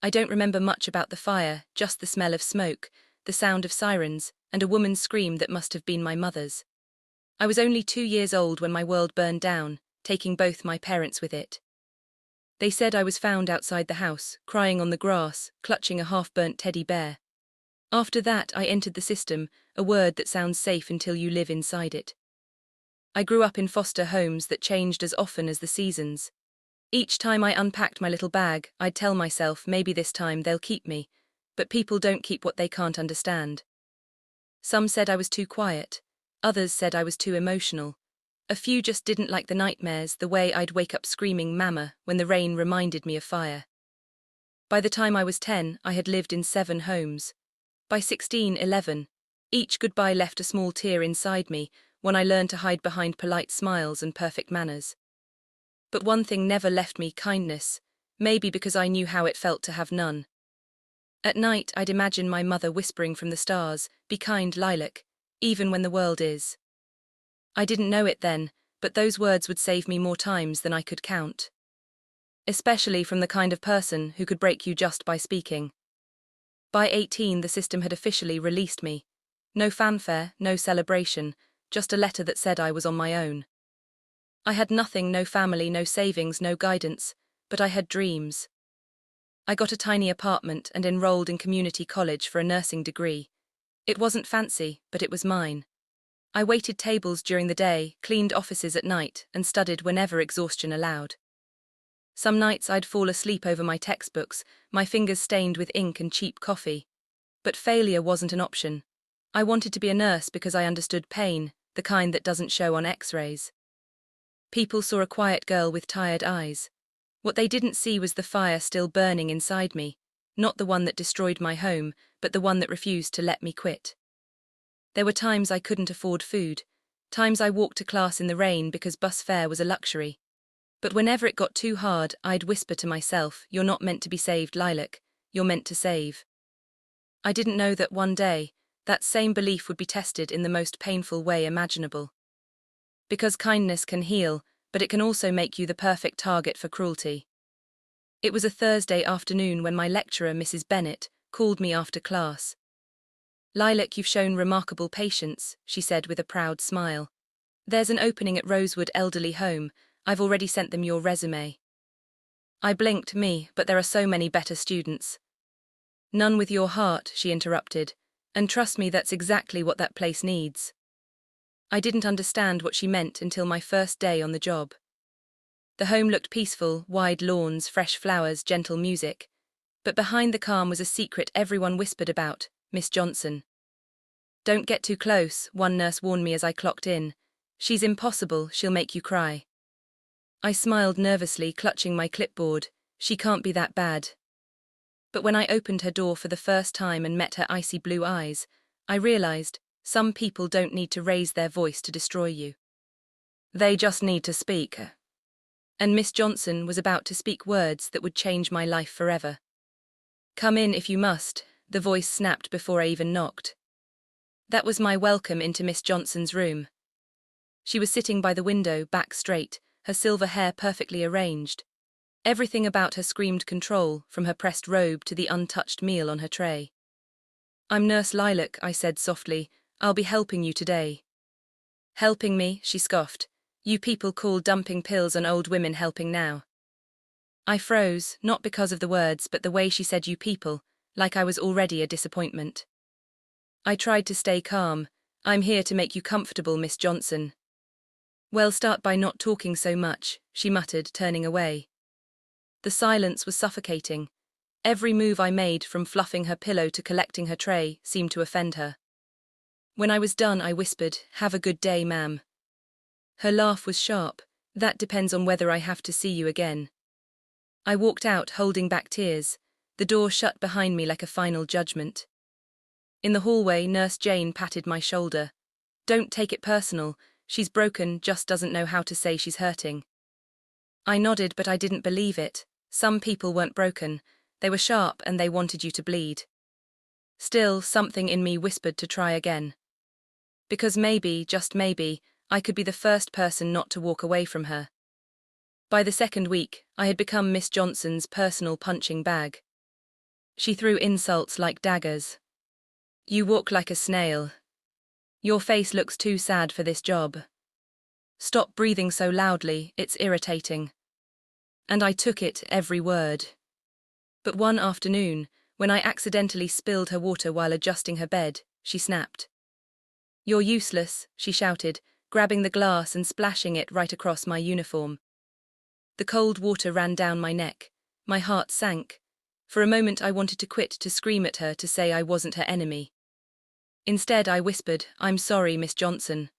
I don't remember much about the fire, just the smell of smoke, the sound of sirens, and a woman's scream that must have been my mother's. I was only 2 years old when my world burned down, taking both my parents with it. They said I was found outside the house, crying on the grass, clutching a half-burnt teddy bear. After that, I entered the system, a word that sounds safe until you live inside it. I grew up in foster homes that changed as often as the seasons. Each time I unpacked my little bag, I'd tell myself maybe this time they'll keep me, but people don't keep what they can't understand. Some said I was too quiet, others said I was too emotional. A few just didn't like the nightmares, the way I'd wake up screaming "Mama" when the rain reminded me of fire. By the time I was 10, I had lived in 7 homes. By 16, 11, each goodbye left a small tear inside me when I learned to hide behind polite smiles and perfect manners. But one thing never left me: kindness, maybe because I knew how it felt to have none. At night, I'd imagine my mother whispering from the stars, "Be kind, Lilac, even when the world is." I didn't know it then, but those words would save me more times than I could count. Especially from the kind of person who could break you just by speaking. By 18, the system had officially released me. No fanfare, no celebration, just a letter that said I was on my own. I had nothing, no family, no savings, no guidance, but I had dreams. I got a tiny apartment and enrolled in community college for a nursing degree. It wasn't fancy, but it was mine. I waited tables during the day, cleaned offices at night, and studied whenever exhaustion allowed. Some nights I'd fall asleep over my textbooks, my fingers stained with ink and cheap coffee. But failure wasn't an option. I wanted to be a nurse because I understood pain, the kind that doesn't show on X-rays. People saw a quiet girl with tired eyes. What they didn't see was the fire still burning inside me, not the one that destroyed my home, but the one that refused to let me quit. There were times I couldn't afford food, times I walked to class in the rain because bus fare was a luxury. But whenever it got too hard, I'd whisper to myself, "You're not meant to be saved, Lilac, you're meant to save." I didn't know that one day, that same belief would be tested in the most painful way imaginable. Because kindness can heal, but it can also make you the perfect target for cruelty. It was a Thursday afternoon when my lecturer, Mrs. Bennett, called me after class. "Lilac, you've shown remarkable patience," she said with a proud smile. "There's an opening at Rosewood Elderly Home. I've already sent them your resume." I blinked, but there are so many better students. "None with your heart," she interrupted, "and trust me, that's exactly what that place needs." I didn't understand what she meant until my first day on the job. The home looked peaceful, wide lawns, fresh flowers, gentle music. But behind the calm was a secret everyone whispered about: Miss Johnson. "Don't get too close," one nurse warned me as I clocked in. "She's impossible, she'll make you cry." I smiled nervously, clutching my clipboard. She can't be that bad. But when I opened her door for the first time and met her icy blue eyes, I realized some people don't need to raise their voice to destroy you. They just need to speak. And Miss Johnson was about to speak words that would change my life forever. "Come in if you must," the voice snapped before I even knocked. That was my welcome into Miss Johnson's room. She was sitting by the window, back straight, her silver hair perfectly arranged. Everything about her screamed control, from her pressed robe to the untouched meal on her tray. "I'm Nurse Lilac," I said softly. "I'll be helping you today." "Helping me?" she scoffed. "You people call dumping pills on old women helping now." I froze, not because of the words but the way she said "you people," like I was already a disappointment. I tried to stay calm. "I'm here to make you comfortable, Miss Johnson." "Well, start by not talking so much," she muttered, turning away. The silence was suffocating. Every move I made, from fluffing her pillow to collecting her tray, seemed to offend her. When I was done, I whispered, "Have a good day, ma'am." Her laugh was sharp. "That depends on whether I have to see you again." I walked out, holding back tears. The door shut behind me like a final judgment. In the hallway, Nurse Jane patted my shoulder. "Don't take it personal. She's broken, just doesn't know how to say she's hurting." I nodded, but I didn't believe it. Some people weren't broken. They were sharp and they wanted you to bleed. Still, something in me whispered to try again. Because maybe, just maybe, I could be the first person not to walk away from her. By the second week, I had become Miss Johnson's personal punching bag. She threw insults like daggers. You walk like a snail. Your face looks too sad for this job. Stop breathing so loudly, it's irritating. And I took it, every word. But one afternoon, when I accidentally spilled her water while adjusting her bed, she snapped. You're useless, she shouted, grabbing the glass and splashing it right across my uniform. The cold water ran down my neck. My heart sank. For a moment I wanted to quit, to scream at her, to say I wasn't her enemy. Instead I whispered, I'm sorry, Miss Johnson.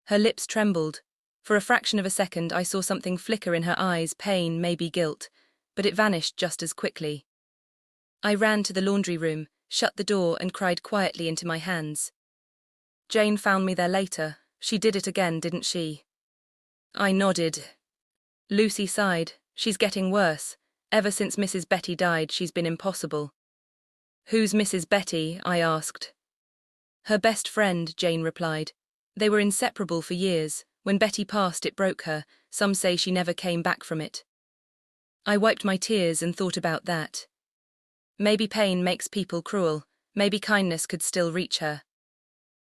Her lips trembled. For a fraction of a second I saw something flicker in her eyes, pain, maybe guilt, but it vanished just as quickly. I ran to the laundry room, shut the door and cried quietly into my hands. Jane found me there later. She did it again, didn't she? I nodded. Lucy sighed. She's getting worse. Ever since Mrs. Betty died, she's been impossible. Who's Mrs. Betty? I asked. Her best friend, Jane replied. They were inseparable for years. When Betty passed, it broke her. Some say she never came back from it. I wiped my tears and thought about that. Maybe pain makes people cruel. Maybe kindness could still reach her.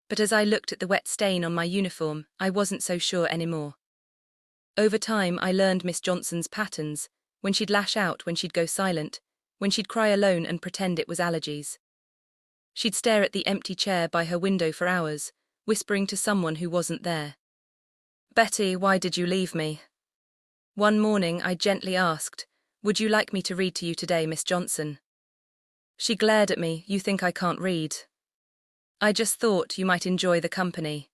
But as I looked at the wet stain on my uniform, I wasn't so sure anymore. Over time, I learned Miss Johnson's patterns, when she'd lash out, when she'd go silent, when she'd cry alone and pretend it was allergies. She'd stare at the empty chair by her window for hours, whispering to someone who wasn't there. Betty, why did you leave me? One morning I gently asked, would you like me to read to you today, Miss Johnson? She glared at me, you think I can't read? I just thought you might enjoy the company.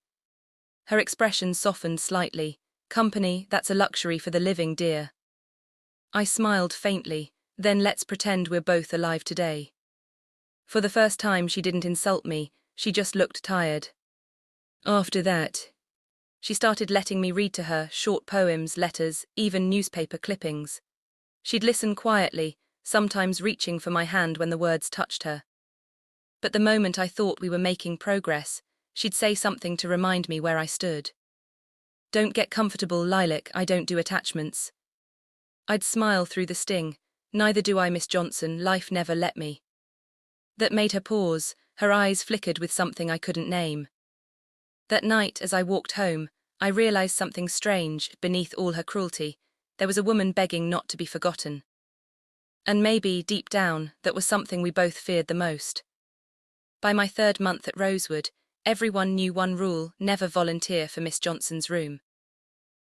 Her expression softened slightly. Company, that's a luxury for the living, dear. I smiled faintly, then let's pretend we're both alive today. For the first time she didn't insult me, she just looked tired. After that, she started letting me read to her short poems, letters, even newspaper clippings. She'd listen quietly, sometimes reaching for my hand when the words touched her. But the moment I thought we were making progress, she'd say something to remind me where I stood. Don't get comfortable, Lilac, I don't do attachments. I'd smile through the sting. Neither do I, Miss Johnson, life never let me. That made her pause, her eyes flickered with something I couldn't name. That night, as I walked home, I realized something strange. Beneath all her cruelty, there was a woman begging not to be forgotten. And maybe, deep down, that was something we both feared the most. By my 3rd month at Rosewood, everyone knew one rule: never volunteer for Miss Johnson's room.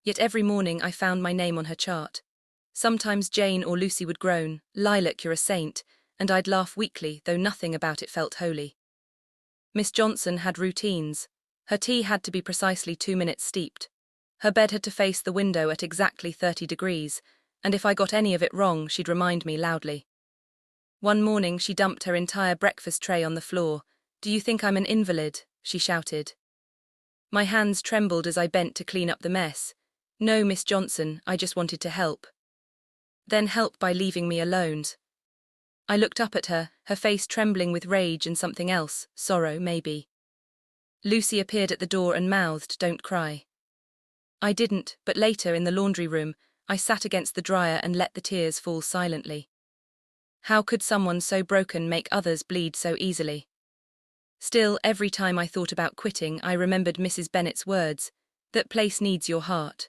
Yet every morning I found my name on her chart. Sometimes Jane or Lucy would groan, Lilac, you're a saint, and I'd laugh weakly, though nothing about it felt holy. Miss Johnson had routines. Her tea had to be precisely 2 minutes steeped. Her bed had to face the window at exactly 30 degrees, and if I got any of it wrong, she'd remind me loudly. One morning she dumped her entire breakfast tray on the floor. Do you think I'm an invalid? She shouted. My hands trembled as I bent to clean up the mess. No, Miss Johnson, I just wanted to help. Then help by leaving me alone. I looked up at her, her face trembling with rage and something else, sorrow maybe. Lucy appeared at the door and mouthed, don't cry. I didn't, but later in the laundry room, I sat against the dryer and let the tears fall silently. How could someone so broken make others bleed so easily? Still, every time I thought about quitting, I remembered Mrs. Bennet's words, that place needs your heart.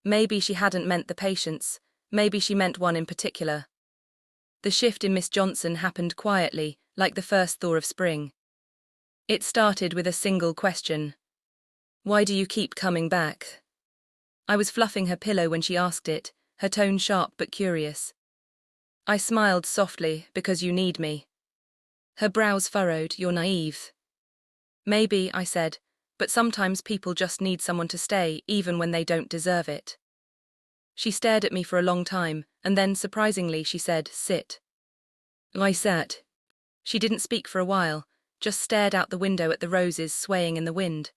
Maybe she hadn't meant the patients, maybe she meant one in particular. The shift in Miss Johnson happened quietly, like the first thaw of spring. It started with a single question. Why do you keep coming back? I was fluffing her pillow when she asked it, her tone sharp but curious. I smiled softly, because you need me. Her brows furrowed, you're naive. Maybe, I said, but sometimes people just need someone to stay, even when they don't deserve it. She stared at me for a long time, and then, surprisingly, she said, sit. I sat. She didn't speak for a while, just stared out the window at the roses swaying in the wind.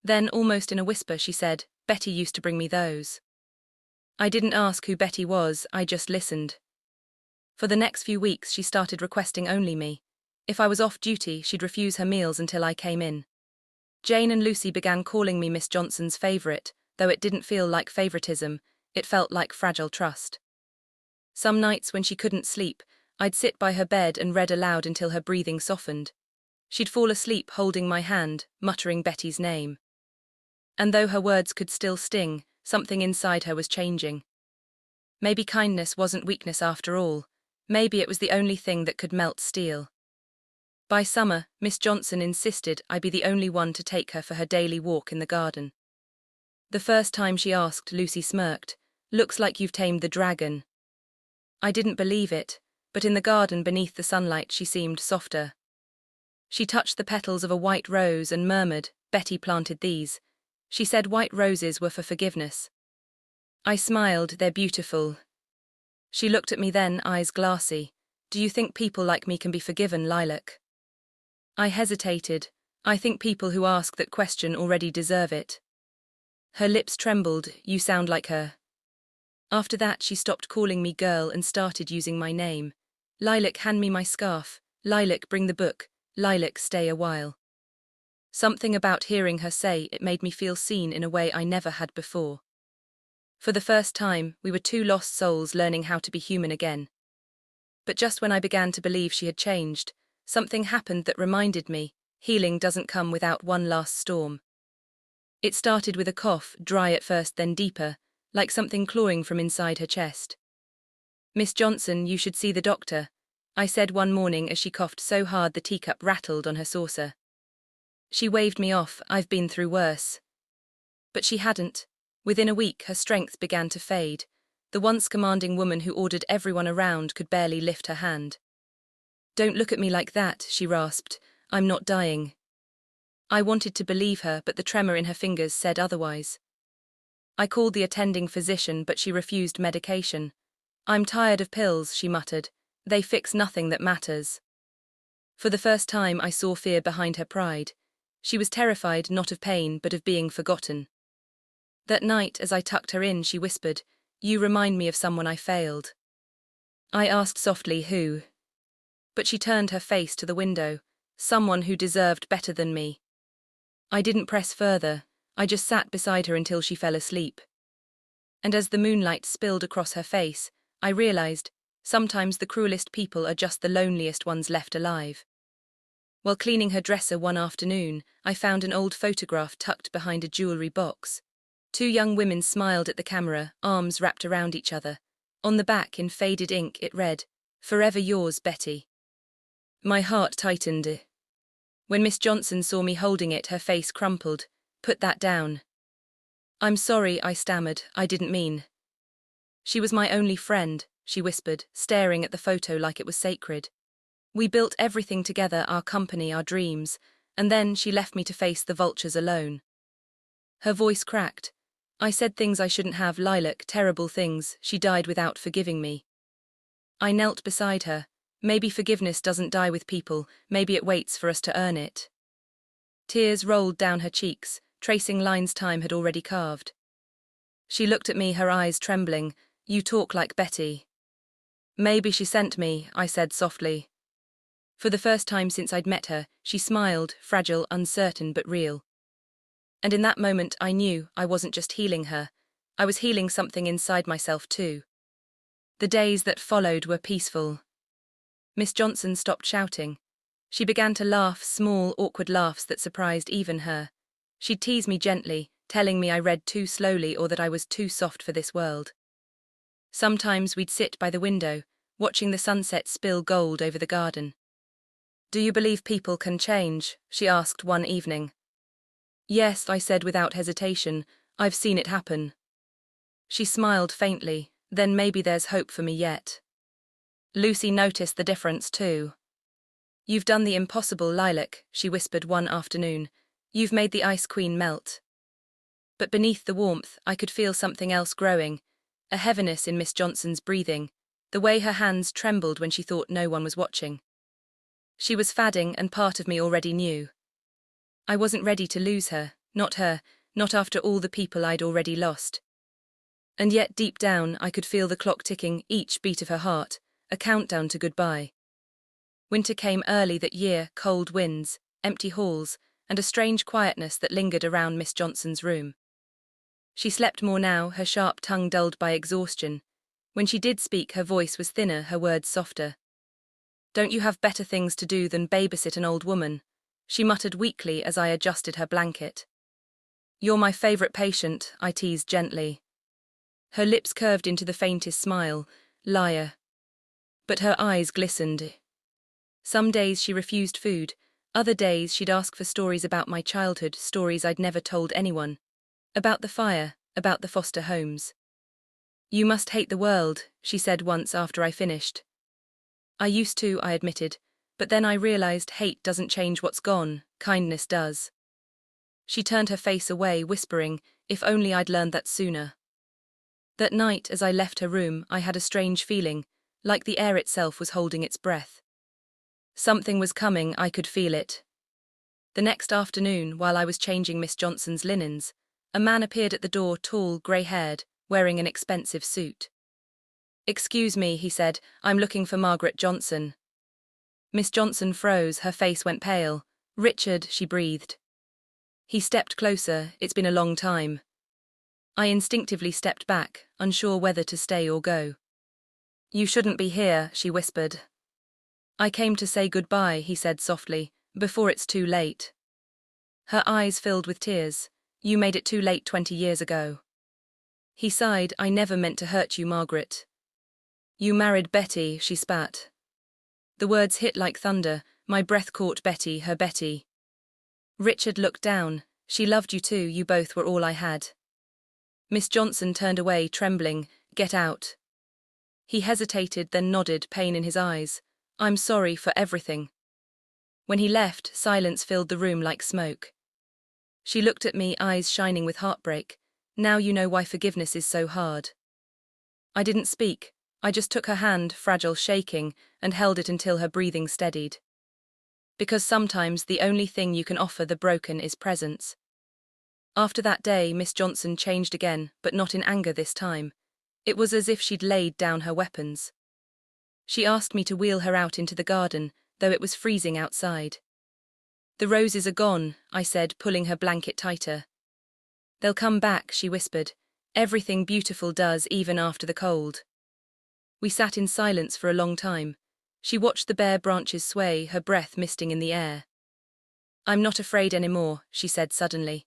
Then, almost in a whisper, she said, Betty used to bring me those. I didn't ask who Betty was, I just listened. For the next few weeks, she started requesting only me. If I was off duty, she'd refuse her meals until I came in. Jane and Lucy began calling me Miss Johnson's favourite, though it didn't feel like favouritism, it felt like fragile trust. Some nights when she couldn't sleep, I'd sit by her bed and read aloud until her breathing softened. She'd fall asleep holding my hand, muttering Betty's name. And though her words could still sting, something inside her was changing. Maybe kindness wasn't weakness after all. Maybe it was the only thing that could melt steel. By summer, Miss Johnson insisted I be the only one to take her for her daily walk in the garden. The first time she asked, Lucy smirked, "Looks like you've tamed the dragon." I didn't believe it, but in the garden beneath the sunlight she seemed softer. She touched the petals of a white rose and murmured, "Betty planted these. She said white roses were for forgiveness." I smiled, "They're beautiful." She looked at me then, eyes glassy. "Do you think people like me can be forgiven, Lilac?" I hesitated. "I think people who ask that question already deserve it." Her lips trembled. "You sound like her." After that she stopped calling me girl and started using my name. "Lilac, hand me my scarf. Lilac, bring the book. Lilac, stay a while." Something about hearing her say it made me feel seen in a way I never had before. For the first time, we were two lost souls learning how to be human again. But just when I began to believe she had changed, something happened that reminded me, healing doesn't come without one last storm. It started with a cough, dry at first then deeper, like something clawing from inside her chest. "Miss Johnson, you should see the doctor," I said one morning as she coughed so hard the teacup rattled on her saucer. She waved me off. "I've been through worse." But she hadn't. Within a week her strength began to fade. The once commanding woman who ordered everyone around could barely lift her hand. "Don't look at me like that," she rasped. "I'm not dying." I wanted to believe her, but the tremor in her fingers said otherwise. I called the attending physician, but she refused medication. "I'm tired of pills," she muttered. "They fix nothing that matters." For the first time I saw fear behind her pride. She was terrified not of pain but of being forgotten. That night, as I tucked her in, she whispered, "You remind me of someone I failed." I asked softly, "Who?" But she turned her face to the window. "Someone who deserved better than me." I didn't press further. I just sat beside her until she fell asleep. And as the moonlight spilled across her face, I realized, sometimes the cruelest people are just the loneliest ones left alive. While cleaning her dresser one afternoon, I found an old photograph tucked behind a jewelry box. Two young women smiled at the camera, arms wrapped around each other. On the back, in faded ink, it read, "Forever yours, Betty." My heart tightened. When Miss Johnson saw me holding it, her face crumpled. "Put that down." "I'm sorry," I stammered. "I didn't mean." "She was my only friend," she whispered, staring at the photo like it was sacred. "We built everything together, our company, our dreams, and then she left me to face the vultures alone." Her voice cracked. "I said things I shouldn't have, Lilac, terrible things. She died without forgiving me." I knelt beside her. Maybe forgiveness doesn't die with people, maybe it waits for us to earn it. Tears rolled down her cheeks, tracing lines time had already carved. She looked at me, her eyes trembling. "You talk like Betty." "Maybe she sent me," I said softly. For the first time since I'd met her, she smiled, fragile, uncertain but real. And in that moment I knew I wasn't just healing her, I was healing something inside myself too. The days that followed were peaceful. Miss Johnson stopped shouting. She began to laugh, small, awkward laughs that surprised even her. She'd tease me gently, telling me I read too slowly or that I was too soft for this world. Sometimes we'd sit by the window, watching the sunset spill gold over the garden. "Do you believe people can change?" she asked one evening. "Yes," I said without hesitation. "I've seen it happen." She smiled faintly. "Then maybe there's hope for me yet." Lucy noticed the difference too. "You've done the impossible, Lilac," she whispered one afternoon. "You've made the Ice Queen melt." But beneath the warmth, I could feel something else growing, a heaviness in Miss Johnson's breathing, the way her hands trembled when she thought no one was watching. She was fadding, and part of me already knew. I wasn't ready to lose her, not after all the people I'd already lost. And yet deep down I could feel the clock ticking, each beat of her heart, a countdown to goodbye. Winter came early that year, cold winds, empty halls, and a strange quietness that lingered around Miss Johnson's room. She slept more now, her sharp tongue dulled by exhaustion. When she did speak, her voice was thinner, her words softer. Don't you have better things to do than babysit an old woman? She muttered weakly as I adjusted her blanket. You're my favorite patient, I teased gently. Her lips curved into the faintest smile. Liar. But her eyes glistened. Some days she refused food, other days she'd ask for stories about my childhood, stories I'd never told anyone. About the fire, about the foster homes. You must hate the world, she said once after I finished. I used to, I admitted, but then I realized hate doesn't change what's gone, kindness does. She turned her face away, whispering, if only I'd learned that sooner. That night, as I left her room, I had a strange feeling, like the air itself was holding its breath. Something was coming, I could feel it. The next afternoon, while I was changing Miss Johnson's linens, a man appeared at the door, tall, grey-haired, wearing an expensive suit. Excuse me, he said, I'm looking for Margaret Johnson. Miss Johnson froze, her face went pale. Richard, she breathed. He stepped closer, it's been a long time. I instinctively stepped back, unsure whether to stay or go. You shouldn't be here, she whispered. I came to say goodbye, he said softly, before it's too late. Her eyes filled with tears. You made it too late 20 years ago. He sighed, I never meant to hurt you, Margaret. You married Betty, she spat. The words hit like thunder, my breath caught Betty, her Betty. Richard looked down, she loved you too, you both were all I had. Miss Johnson turned away, trembling, get out. He hesitated, then nodded, pain in his eyes. I'm sorry for everything. When he left, silence filled the room like smoke. She looked at me, eyes shining with heartbreak. Now you know why forgiveness is so hard. I didn't speak. I just took her hand, fragile, shaking, and held it until her breathing steadied. Because sometimes the only thing you can offer the broken is presence. After that day, Miss Johnson changed again, but not in anger this time. It was as if she'd laid down her weapons. She asked me to wheel her out into the garden, though it was freezing outside. The roses are gone, I said, pulling her blanket tighter. They'll come back, she whispered. Everything beautiful does, even after the cold. We sat in silence for a long time. She watched the bare branches sway, her breath misting in the air. I'm not afraid anymore, she said suddenly.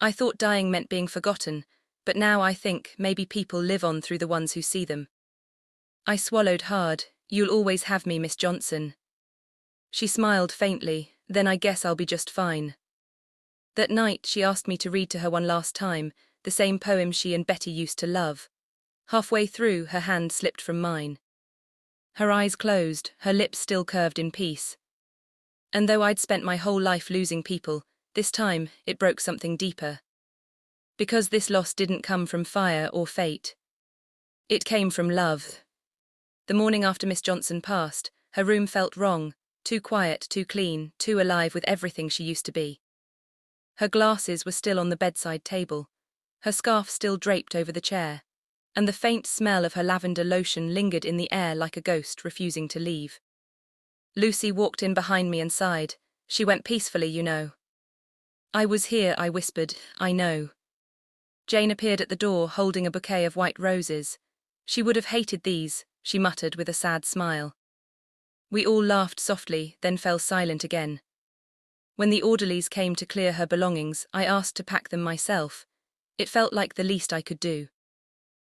I thought dying meant being forgotten, but now I think maybe people live on through the ones who see them. I swallowed hard. You'll always have me, Miss Johnson. She smiled faintly, then I guess I'll be just fine. That night she asked me to read to her one last time, the same poem she and Betty used to love. Halfway through, her hand slipped from mine. Her eyes closed, her lips still curved in peace. And though I'd spent my whole life losing people, this time it broke something deeper. Because this loss didn't come from fire or fate. It came from love. The morning after Miss Johnson passed, her room felt wrong, too quiet, too clean, too alive with everything she used to be. Her glasses were still on the bedside table, her scarf still draped over the chair, and the faint smell of her lavender lotion lingered in the air like a ghost refusing to leave. Lucy walked in behind me and sighed. She went peacefully, you know. I was here, I whispered, I know. Jane appeared at the door holding a bouquet of white roses. She would have hated these, she muttered with a sad smile. We all laughed softly, then fell silent again. When the orderlies came to clear her belongings, I asked to pack them myself. It felt like the least I could do.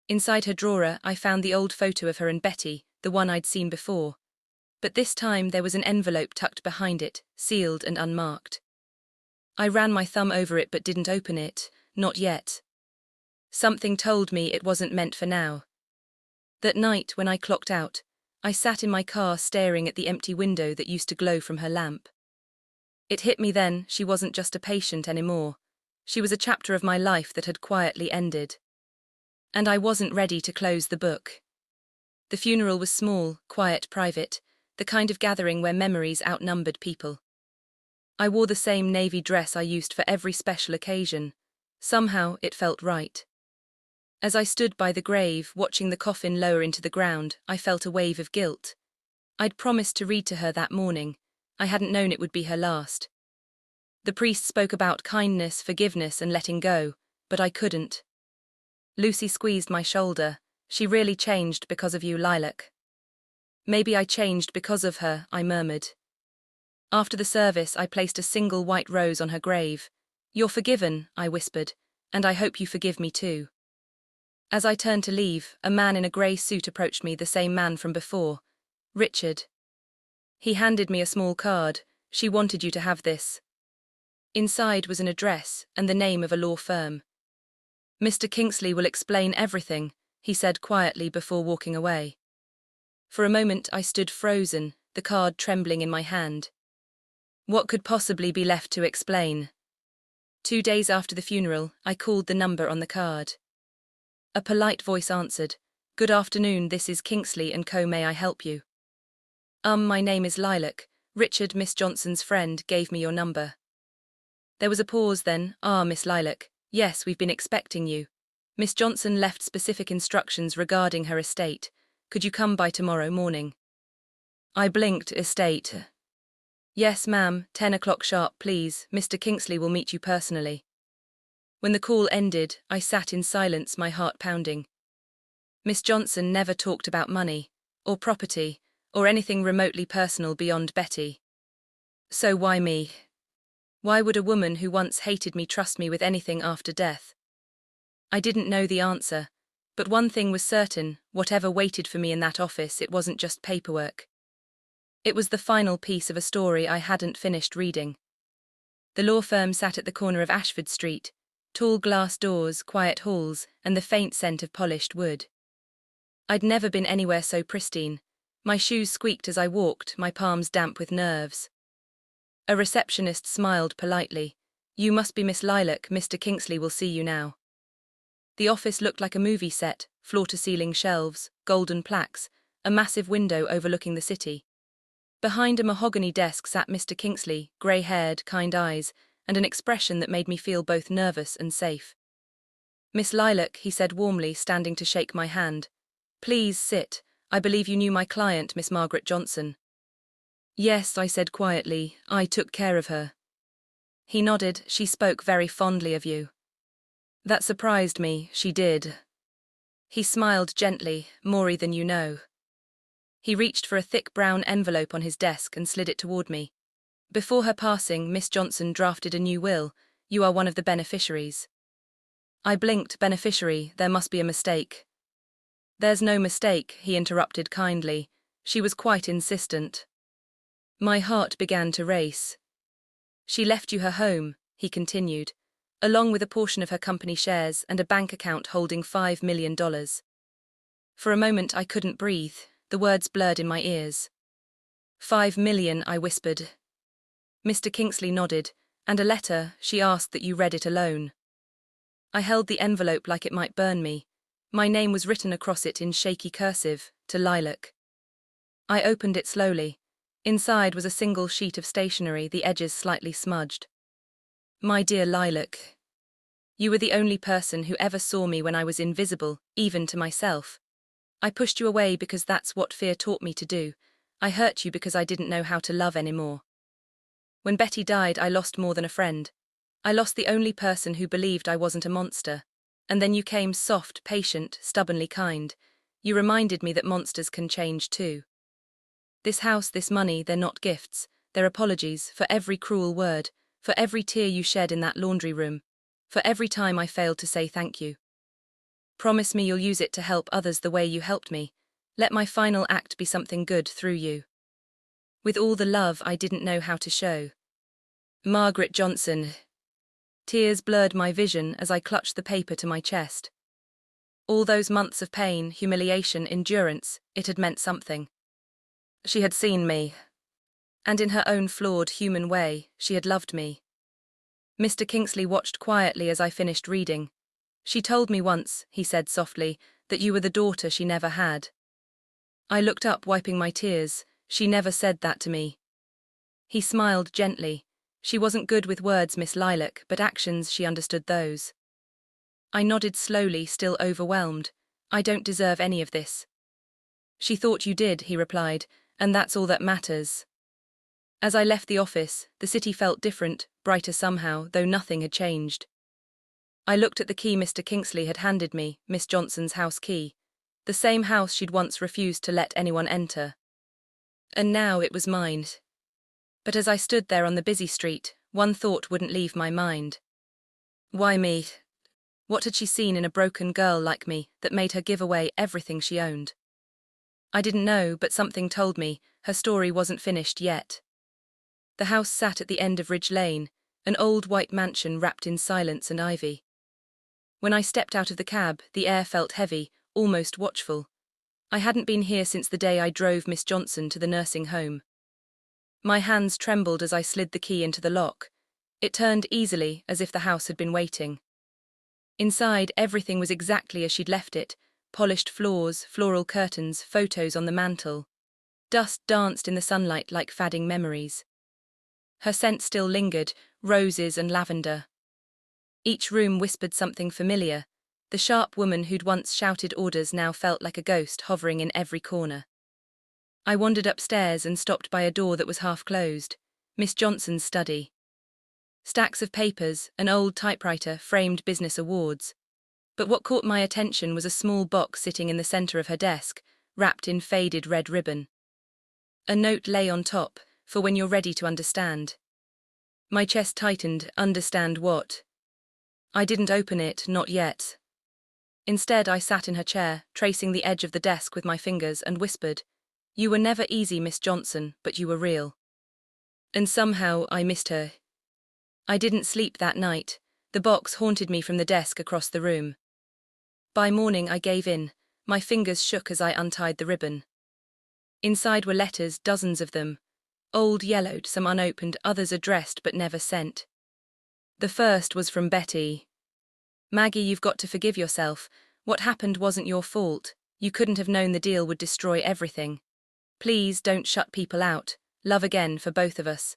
Inside her drawer, I found the old photo of her and Betty, the one I'd seen before. But this time there was an envelope tucked behind it, sealed and unmarked. I ran my thumb over it but didn't open it, not yet. Something told me it wasn't meant for now. That night, when I clocked out, I sat in my car staring at the empty window that used to glow from her lamp. It hit me then, she wasn't just a patient anymore. She was a chapter of my life that had quietly ended. And I wasn't ready to close the book. The funeral was small, quiet, private, the kind of gathering where memories outnumbered people. I wore the same navy dress I used for every special occasion. Somehow it felt right. As I stood by the grave, watching the coffin lower into the ground, I felt a wave of guilt. I'd promised to read to her that morning. I hadn't known it would be her last. The priest spoke about kindness, forgiveness, and letting go, but I couldn't. Lucy squeezed my shoulder. She really changed because of you, Lilac. Maybe I changed because of her, I murmured. After the service, I placed a single white rose on her grave. You're forgiven, I whispered, and I hope you forgive me too. As I turned to leave, a man in a grey suit approached me, the same man from before. Richard. He handed me a small card. She wanted you to have this. Inside was an address and the name of a law firm. Mr. Kingsley will explain everything, he said quietly before walking away. For a moment I stood frozen, the card trembling in my hand. What could possibly be left to explain? 2 days after the funeral, I called the number on the card. A polite voice answered, "Good afternoon, this is Kingsley & Co. May I help you?" My name is Lilac. Richard, Miss Johnson's friend, gave me your number." There was a pause then. Miss Lilac. Yes, we've been expecting you. Miss Johnson left specific instructions regarding her estate. Could you come by tomorrow morning? I blinked. Estate? Yes, ma'am, 10 o'clock sharp, please. Mr. Kingsley will meet you personally. When the call ended, I sat in silence, my heart pounding. Miss Johnson never talked about money, or property, or anything remotely personal beyond Betty. So why me? Why would a woman who once hated me trust me with anything after death? I didn't know the answer, but one thing was certain: whatever waited for me in that office, it wasn't just paperwork. It was the final piece of a story I hadn't finished reading. The law firm sat at the corner of Ashford Street, tall glass doors, quiet halls, and the faint scent of polished wood. I'd never been anywhere so pristine. My shoes squeaked as I walked, my palms damp with nerves. A receptionist smiled politely. "You must be Miss Lilac. Mr. Kingsley will see you now." The office looked like a movie set, floor-to-ceiling shelves, golden plaques, a massive window overlooking the city. Behind a mahogany desk sat Mr. Kingsley, grey-haired, kind eyes, and an expression that made me feel both nervous and safe. "Miss Lilac," he said warmly, standing to shake my hand. "Please sit. I believe you knew my client, Miss Margaret Johnson." "Yes," I said quietly, "I took care of her." He nodded. "She spoke very fondly of you." That surprised me. She did. He smiled gently. "More than you know." He reached for a thick brown envelope on his desk and slid it toward me. "Before her passing, Miss Johnson drafted a new will. You are one of the beneficiaries." I blinked. "Beneficiary? There must be a mistake." "There's no mistake," he interrupted kindly. She was quite insistent. My heart began to race. "She left you her home," he continued, "along with a portion of her company shares and a bank account holding $5 million. For a moment I couldn't breathe, the words blurred in my ears. "$5 million, I whispered. Mr. Kingsley nodded. "And a letter, she asked that you read it alone." I held the envelope like it might burn me. My name was written across it in shaky cursive, to Lilac. I opened it slowly. Inside was a single sheet of stationery, the edges slightly smudged. "My dear Lilac, you were the only person who ever saw me when I was invisible, even to myself. I pushed you away because that's what fear taught me to do. I hurt you because I didn't know how to love anymore. When Betty died, I lost more than a friend. I lost the only person who believed I wasn't a monster. And then you came, soft, patient, stubbornly kind. You reminded me that monsters can change too. This house, this money, they're not gifts. They're apologies for every cruel word, for every tear you shed in that laundry room, for every time I failed to say thank you. Promise me you'll use it to help others the way you helped me. Let my final act be something good through you. With all the love I didn't know how to show. Margaret Johnson." Tears blurred my vision as I clutched the paper to my chest. All those months of pain, humiliation, endurance, it had meant something. She had seen me. And in her own flawed, human way, she had loved me. Mr. Kingsley watched quietly as I finished reading. "She told me once," he said softly, "that you were the daughter she never had." I looked up, wiping my tears. "She never said that to me." He smiled gently. "She wasn't good with words, Miss Lilac, but actions, she understood those." I nodded slowly, still overwhelmed. "I don't deserve any of this." "She thought you did," he replied, "and that's all that matters." As I left the office, the city felt different, brighter somehow, though nothing had changed. I looked at the key Mr. Kingsley had handed me, Miss Johnson's house key. The same house she'd once refused to let anyone enter. And now it was mine. But as I stood there on the busy street, one thought wouldn't leave my mind. Why me? What had she seen in a broken girl like me that made her give away everything she owned? I didn't know, but something told me her story wasn't finished yet. The house sat at the end of Ridge Lane, an old white mansion wrapped in silence and ivy. When I stepped out of the cab, the air felt heavy, almost watchful. I hadn't been here since the day I drove Miss Johnson to the nursing home. My hands trembled as I slid the key into the lock. It turned easily, as if the house had been waiting. Inside, everything was exactly as she'd left it: polished floors, floral curtains, photos on the mantel. Dust danced in the sunlight like fading memories. Her scent still lingered, roses and lavender. Each room whispered something familiar. The sharp woman who'd once shouted orders now felt like a ghost hovering in every corner. I wandered upstairs and stopped by a door that was half closed. Miss Johnson's study. Stacks of papers, an old typewriter, framed business awards. But what caught my attention was a small box sitting in the center of her desk, wrapped in faded red ribbon. A note lay on top, for when you're ready to understand. My chest tightened. Understand what? I didn't open it, not yet. Instead, I sat in her chair, tracing the edge of the desk with my fingers, and whispered, "You were never easy, Miss Johnson, but you were real." And somehow I missed her. I didn't sleep that night. The box haunted me from the desk across the room. By morning I gave in. My fingers shook as I untied the ribbon. Inside were letters, dozens of them. Old, yellowed, some unopened, others addressed but never sent. The first was from Betty. "Maggie, you've got to forgive yourself. What happened wasn't your fault. You couldn't have known the deal would destroy everything. Please don't shut people out. Love again for both of us."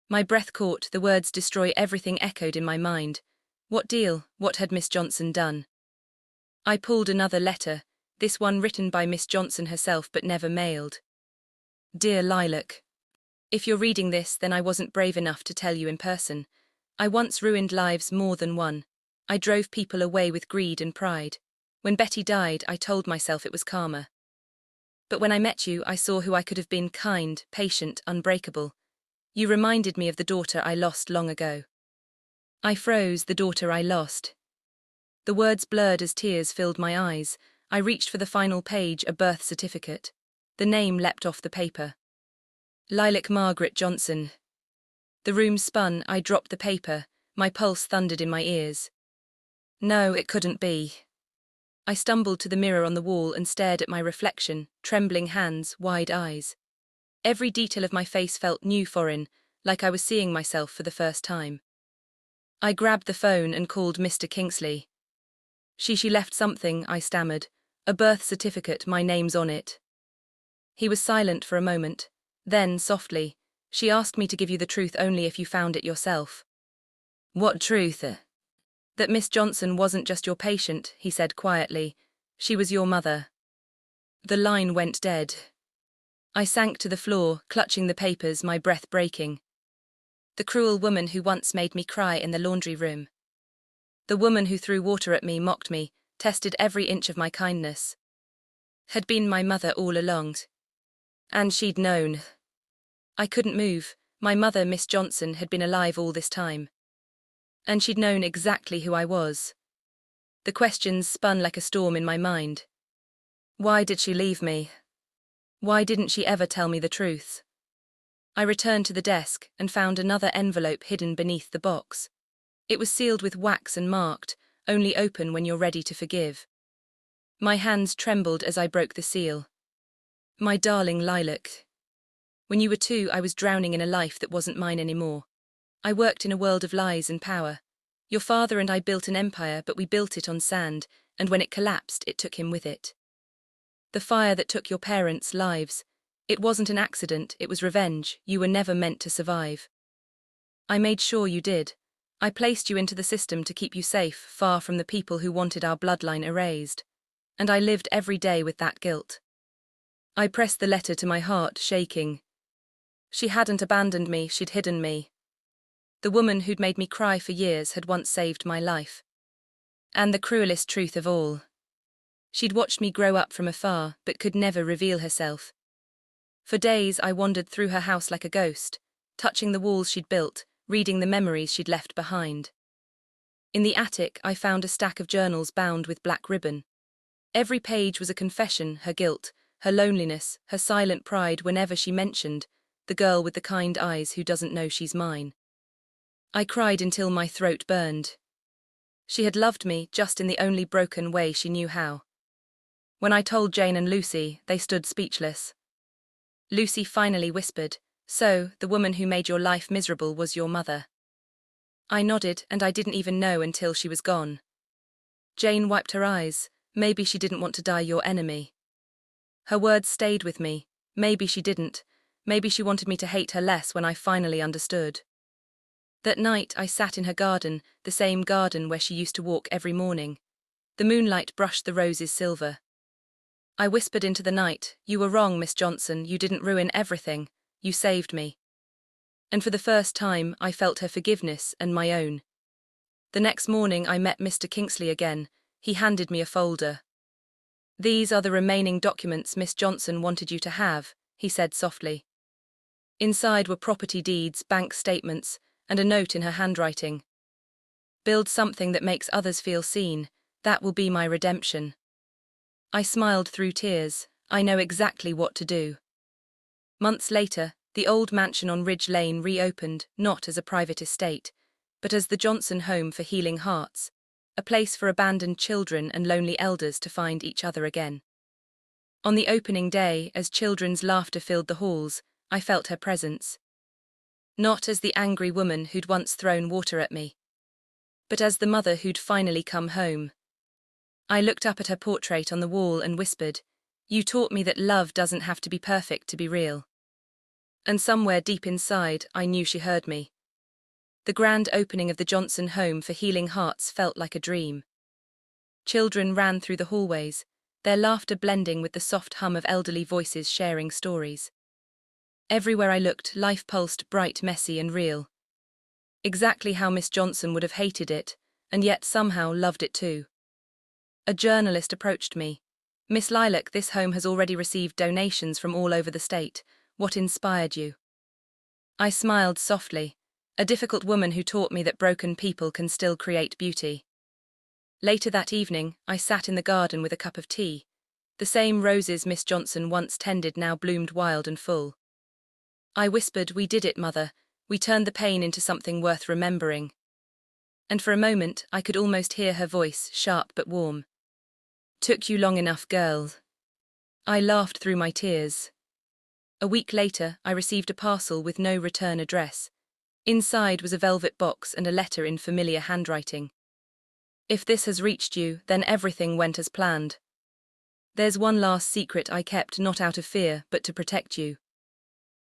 My breath caught. The words "destroy everything" echoed in my mind. What deal? What had Miss Johnson done? I pulled another letter, this one written by Miss Johnson herself but never mailed. "Dear Lilac, if you're reading this, then I wasn't brave enough to tell you in person. I once ruined lives, more than one. I drove people away with greed and pride. When Betty died, I told myself it was karma. But when I met you, I saw who I could have been: kind, patient, unbreakable. You reminded me of the daughter I lost long ago." I froze. The daughter I lost. The words blurred as tears filled my eyes. I reached for the final page, a birth certificate. The name leapt off the paper. Lilac Margaret Johnson. The room spun. I dropped the paper. My pulse thundered in my ears. No, it couldn't be. I stumbled to the mirror on the wall and stared at my reflection, trembling hands, wide eyes. Every detail of my face felt new, foreign, like I was seeing myself for the first time. I grabbed the phone and called Mr. Kingsley. She left something," I stammered. "A birth certificate, my name's on it." He was silent for a moment. Then, softly, "She asked me to give you the truth only if you found it yourself." "What truth?" "That Miss Johnson wasn't just your patient," he said quietly. "She was your mother." The line went dead. I sank to the floor, clutching the papers, my breath breaking. The cruel woman who once made me cry in the laundry room. The woman who threw water at me, mocked me, tested every inch of my kindness. Had been my mother all along. And she'd known. I couldn't move. My mother, Miss Johnson, had been alive all this time. And she'd known exactly who I was. The questions spun like a storm in my mind. Why did she leave me? Why didn't she ever tell me the truth? I returned to the desk and found another envelope hidden beneath the box. It was sealed with wax and marked, "Only open when you're ready to forgive." My hands trembled as I broke the seal. "My darling Lilac. When you were 2, I was drowning in a life that wasn't mine anymore. I worked in a world of lies and power. Your father and I built an empire, but we built it on sand, and when it collapsed, it took him with it. The fire that took your parents' lives. It wasn't an accident, it was revenge. You were never meant to survive. I made sure you did. I placed you into the system to keep you safe, far from the people who wanted our bloodline erased. And I lived every day with that guilt." I pressed the letter to my heart, shaking. She hadn't abandoned me, she'd hidden me. The woman who'd made me cry for years had once saved my life. And the cruelest truth of all. She'd watched me grow up from afar, but could never reveal herself. For days I wandered through her house like a ghost, touching the walls she'd built, reading the memories she'd left behind. In the attic I found a stack of journals bound with black ribbon. Every page was a confession, her guilt, her loneliness, her silent pride whenever she mentioned the girl with the kind eyes who doesn't know she's mine. I cried until my throat burned. She had loved me just in the only broken way she knew how. When I told Jane and Lucy, they stood speechless. Lucy finally whispered, "So, the woman who made your life miserable was your mother." I nodded, and I didn't even know until she was gone. Jane wiped her eyes. "Maybe she didn't want to die your enemy." Her words stayed with me. Maybe she didn't. Maybe she wanted me to hate her less when I finally understood. That night I sat in her garden, the same garden where she used to walk every morning. The moonlight brushed the roses silver. I whispered into the night, "You were wrong, Miss Johnson, you didn't ruin everything. You saved me." And for the first time, I felt her forgiveness and my own. The next morning I met Mr. Kingsley again. He handed me a folder. "These are the remaining documents Miss Johnson wanted you to have," he said softly. Inside were property deeds, bank statements, and a note in her handwriting. "Build something that makes others feel seen. That will be my redemption." I smiled through tears. I know exactly what to do. Months later, the old mansion on Ridge Lane reopened, not as a private estate, but as the Johnson Home for Healing Hearts, a place for abandoned children and lonely elders to find each other again. On the opening day, as children's laughter filled the halls, I felt her presence. Not as the angry woman who'd once thrown water at me, but as the mother who'd finally come home. I looked up at her portrait on the wall and whispered, "You taught me that love doesn't have to be perfect to be real." And somewhere deep inside, I knew she heard me. The grand opening of the Johnson Home for Healing Hearts felt like a dream. Children ran through the hallways, their laughter blending with the soft hum of elderly voices sharing stories. Everywhere I looked, life pulsed bright, messy, and real. Exactly how Miss Johnson would have hated it, and yet somehow loved it too. A journalist approached me. "Miss Lilac, this home has already received donations from all over the state. What inspired you?" I smiled softly, a difficult woman who taught me that broken people can still create beauty. Later that evening, I sat in the garden with a cup of tea. The same roses Miss Johnson once tended now bloomed wild and full. I whispered, "We did it, Mother. We turned the pain into something worth remembering." And for a moment, I could almost hear her voice, sharp but warm. "Took you long enough, girl." I laughed through my tears. A week later, I received a parcel with no return address. Inside was a velvet box and a letter in familiar handwriting. "If this has reached you, then everything went as planned. There's one last secret I kept, not out of fear, but to protect you.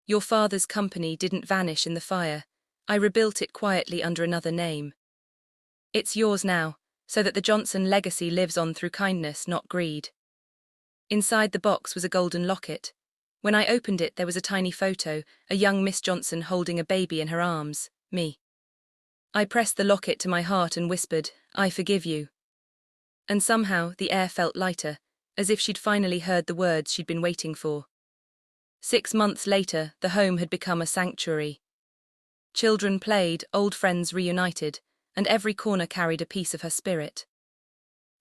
Your father's company didn't vanish in the fire. I rebuilt it quietly under another name. It's yours now, so that the Johnson legacy lives on through kindness, not greed." Inside the box was a golden locket. When I opened it, there was a tiny photo, a young Miss Johnson holding a baby in her arms, me. I pressed the locket to my heart and whispered, "I forgive you." And somehow the air felt lighter, as if she'd finally heard the words she'd been waiting for. 6 months later, the home had become a sanctuary. Children played, old friends reunited, and every corner carried a piece of her spirit.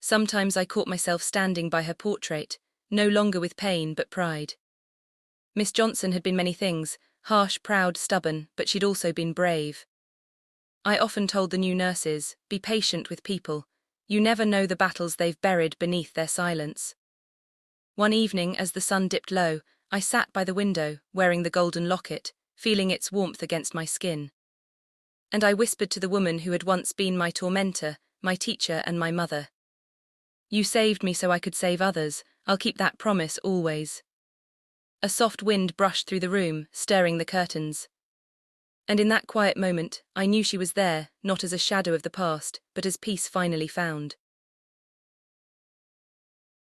Sometimes I caught myself standing by her portrait, no longer with pain but pride. Miss Johnson had been many things, harsh, proud, stubborn, but she'd also been brave. I often told the new nurses, "Be patient with people. You never know the battles they've buried beneath their silence." One evening, as the sun dipped low, I sat by the window, wearing the golden locket, feeling its warmth against my skin. And I whispered to the woman who had once been my tormentor, my teacher, and my mother. "You saved me so I could save others. I'll keep that promise always." A soft wind brushed through the room, stirring the curtains. And in that quiet moment, I knew she was there, not as a shadow of the past, but as peace finally found.